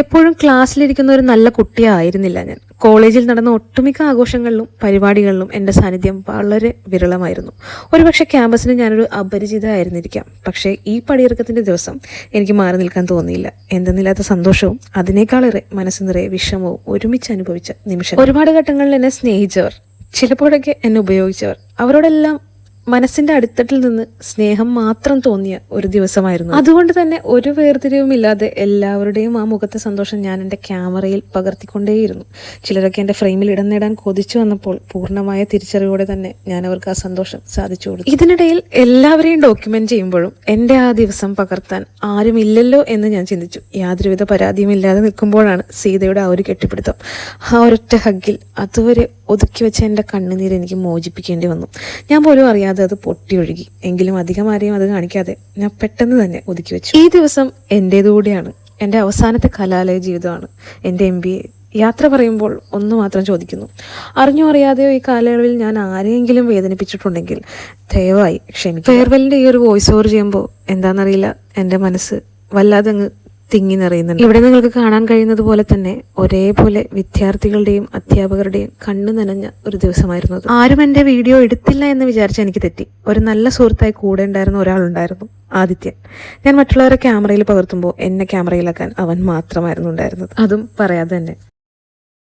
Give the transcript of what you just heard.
എപ്പോഴും ക്ലാസ്സിലിരിക്കുന്ന ഒരു നല്ല കുട്ടിയായിരുന്നില്ല ഞാൻ. കോളേജിൽ നടന്ന ഒട്ടുമിക്ക ആഘോഷങ്ങളിലും പരിപാടികളിലും എൻ്റെ സാന്നിധ്യം വളരെ വിരളമായിരുന്നു. ഒരുപക്ഷെ ക്യാമ്പസിന് ഞാനൊരു അപരിചിതമായിരുന്നിരിക്കാം. പക്ഷേ ഈ പടിയിറക്കത്തിൻ്റെ ദിവസം എനിക്ക് മാറി നിൽക്കാൻ തോന്നിയില്ല. എന്തെന്നില്ലാത്ത സന്തോഷവും അതിനേക്കാളേറെ മനസ്സ് നിറയെ വിഷമവും ഒരുമിച്ച് അനുഭവിച്ച നിമിഷം. ഒരുപാട് ഘട്ടങ്ങളിൽ എന്നെ സ്നേഹിച്ചവർ, ചിലപ്പോഴൊക്കെ എന്നെ ഉപയോഗിച്ചവർ, അവരോടെല്ലാം മനസ്സിന്റെ അടിത്തട്ടിൽ നിന്ന് സ്നേഹം മാത്രം തോന്നിയ ഒരു ദിവസമായിരുന്നു. അതുകൊണ്ട് തന്നെ ഒരു വേർതിരിവുമില്ലാതെ എല്ലാവരുടെയും ആ മുഖത്തെ സന്തോഷം ഞാൻ എൻ്റെ ക്യാമറയിൽ പകർത്തിക്കൊണ്ടേയിരുന്നു. ചിലരൊക്കെ എൻ്റെ ഫ്രെയിമിൽ ഇടം നേടാൻ കൊതിച്ചു വന്നപ്പോൾ പൂർണ്ണമായ തിരിച്ചറിവോടെ തന്നെ ഞാൻ അവർക്ക് ആ സന്തോഷം സാധിച്ചു കൊടുത്തു. ഇതിനിടയിൽ എല്ലാവരെയും ഡോക്യുമെന്റ് ചെയ്യുമ്പോഴും എൻ്റെ ആ ദിവസം പകർത്താൻ ആരുമില്ലല്ലോ എന്ന് ഞാൻ ചിന്തിച്ചു. യാതൊരുവിധ പരാതിയും ഇല്ലാതെ നിൽക്കുമ്പോഴാണ് സീതയുടെ ആ ഒരു കെട്ടിപ്പിടുത്തം, ആ ഒരൊറ്റ ഹഗ്ഗിൽ അതുവരെ ഒതുക്കി വെച്ച എൻ്റെ കണ്ണുനീര് എനിക്ക് മോചിപ്പിക്കേണ്ടി വന്നു. ഞാൻ പോലും അറിയാതെ അത് പൊട്ടിയൊഴുകി. എങ്കിലും അധികം ആരെയും അത് കാണിക്കാതെ ഞാൻ പെട്ടെന്ന് തന്നെ ഒതുക്കി വെച്ചു. ഈ ദിവസം എൻ്റേതുകൂടിയാണ്. എൻ്റെ അവസാനത്തെ കലാലയ ജീവിതമാണ്. എൻ്റെ MBA യാത്ര പറയുമ്പോൾ ഒന്ന് മാത്രം ചോദിക്കുന്നു, അറിഞ്ഞോ അറിയാതെയോ ഈ കാലയളവിൽ ഞാൻ ആരെയെങ്കിലും വേദനിപ്പിച്ചിട്ടുണ്ടെങ്കിൽ ദയവായി ക്ഷമിക്കുക. ഫെയർവെല്ലിൻ്റെ ഈ ഒരു വോയിസ് ഓവർ ചെയ്യുമ്പോൾ എന്താണെന്നറിയില്ല, എൻ്റെ മനസ്സ് വല്ലാതെ അങ്ങ് തിങ്ങി നിറയുന്നുണ്ട്. ഇവിടെ നിങ്ങൾക്ക് കാണാൻ കഴിയുന്നത് പോലെ തന്നെ ഒരേപോലെ വിദ്യാർത്ഥികളുടെയും അധ്യാപകരുടെയും കണ്ണു നനഞ്ഞ ഒരു ദിവസമായിരുന്നു അത്. ആരും എൻ്റെ വീഡിയോ എടുത്തില്ല എന്ന് വിചാരിച്ച എനിക്ക് തെറ്റി. ഒരു നല്ല സുഹൃത്തായി കൂടെ ഉണ്ടായിരുന്ന ഒരാളുണ്ടായിരുന്നു, ആദിത്യൻ. ഞാൻ മറ്റുള്ളവരെ ക്യാമറയിൽ പകർത്തുമ്പോൾ എന്നെ ക്യാമറയിലാക്കാൻ അവൻ മാത്രമായിരുന്നു ഉണ്ടായിരുന്നത്. അതും പറയാതെ തന്നെ.